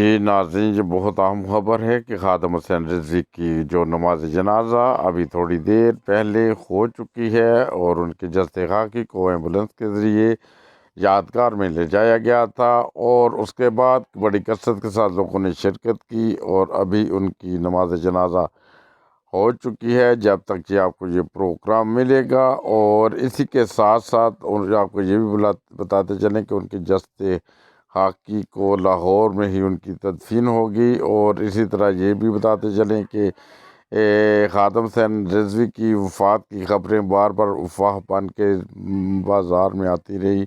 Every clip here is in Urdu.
جی ناظرین، یہ بہت اہم خبر ہے کہ خادم حسین رضوی کی جو نماز جنازہ ابھی تھوڑی دیر پہلے ہو چکی ہے اور ان کے جسد خاکی کو ایمبولنس کے ذریعے یادگار میں لے جایا گیا تھا، اور اس کے بعد بڑی کثرت کے ساتھ لوگوں نے شرکت کی، اور ابھی ان کی نماز جنازہ ہو چکی ہے۔ جب تک یہ آپ کو یہ پروگرام ملے گا، اور اسی کے ساتھ ساتھ آپ کو یہ بھی بتاتے چلیں کہ ان کے جسد خاکی کو لاہور میں ہی ان کی تدفین ہوگی، اور اسی طرح یہ بھی بتاتے چلیں کہ خادم حسین رضوی کی وفات کی خبریں بار بار افواہ بن کے بازار میں آتی رہی،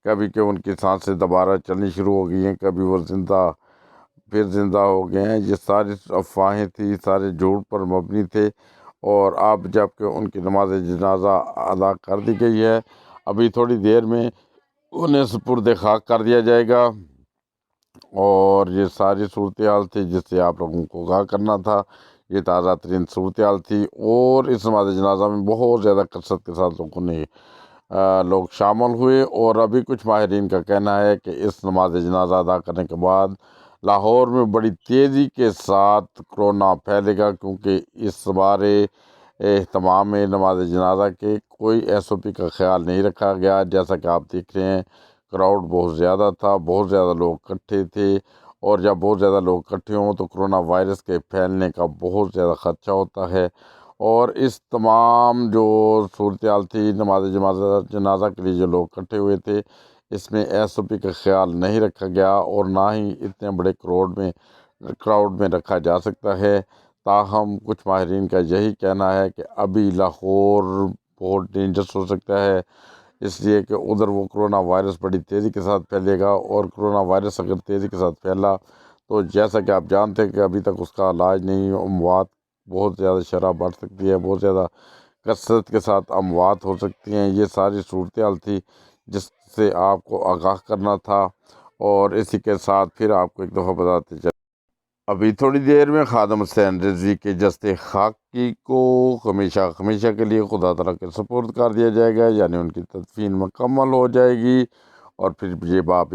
کبھی کہ ان کی سانسیں دوبارہ چلنی شروع ہو گئی ہیں، کبھی وہ پھر زندہ ہو گئے ہیں۔ یہ ساری افواہیں تھیں، سارے جھوٹ پر مبنی تھے، اور اب جب کہ ان کی نماز جنازہ ادا کر دی گئی ہے، ابھی تھوڑی دیر میں انہیں سپرد خاک کر دیا جائے گا، اور یہ ساری صورتحال تھی جس سے آپ لوگوں کو آگاہ کرنا تھا۔ یہ تازہ ترین صورتحال تھی، اور اس نماز جنازہ میں بہت زیادہ کثرت کے ساتھ لوگ شامل ہوئے، اور ابھی کچھ ماہرین کا کہنا ہے کہ اس نماز جنازہ ادا کرنے کے بعد لاہور میں بڑی تیزی کے ساتھ کرونا پھیلے گا، کیونکہ اس بارے اہتمام نماز جنازہ کے کوئی SOP کا خیال نہیں رکھا گیا۔ جیسا کہ آپ دیکھ رہے ہیں، کراؤڈ بہت زیادہ تھا، بہت زیادہ لوگ اکٹھے تھے، اور جب بہت زیادہ لوگ اکٹھے ہوں تو کرونا وائرس کے پھیلنے کا بہت زیادہ خدشہ ہوتا ہے، اور اس تمام جو صورتحال تھی نماز جنازہ کے لیے جو لوگ اکٹھے ہوئے تھے، اس میں SOP کا خیال نہیں رکھا گیا، اور نہ ہی اتنے بڑے کراؤڈ میں رکھا جا سکتا ہے۔ تاہم کچھ ماہرین کا یہی کہنا ہے کہ ابھی لاہور بہت ڈینجرس ہو سکتا ہے، اس لیے کہ ادھر وہ کرونا وائرس بڑی تیزی کے ساتھ پھیلے گا، اور کرونا وائرس اگر تیزی کے ساتھ پھیلا تو جیسا کہ آپ جانتے ہیں کہ ابھی تک اس کا علاج نہیں، اموات بہت زیادہ شرح بڑھ سکتی ہے، بہت زیادہ کثرت کے ساتھ اموات ہو سکتی ہیں۔ یہ ساری صورتحال تھی جس سے آپ کو آگاہ کرنا تھا، اور اسی کے ساتھ پھر آپ کو ایک دفعہ بتاتے چلیں، ابھی تھوڑی دیر میں خادم حسین رضوی کے جسد خاکی کو ہمیشہ کے لیے خدا تعالیٰ کے سپرد کر دیا جائے گا، یعنی ان کی تدفین مکمل ہو جائے گی، اور پھر یہ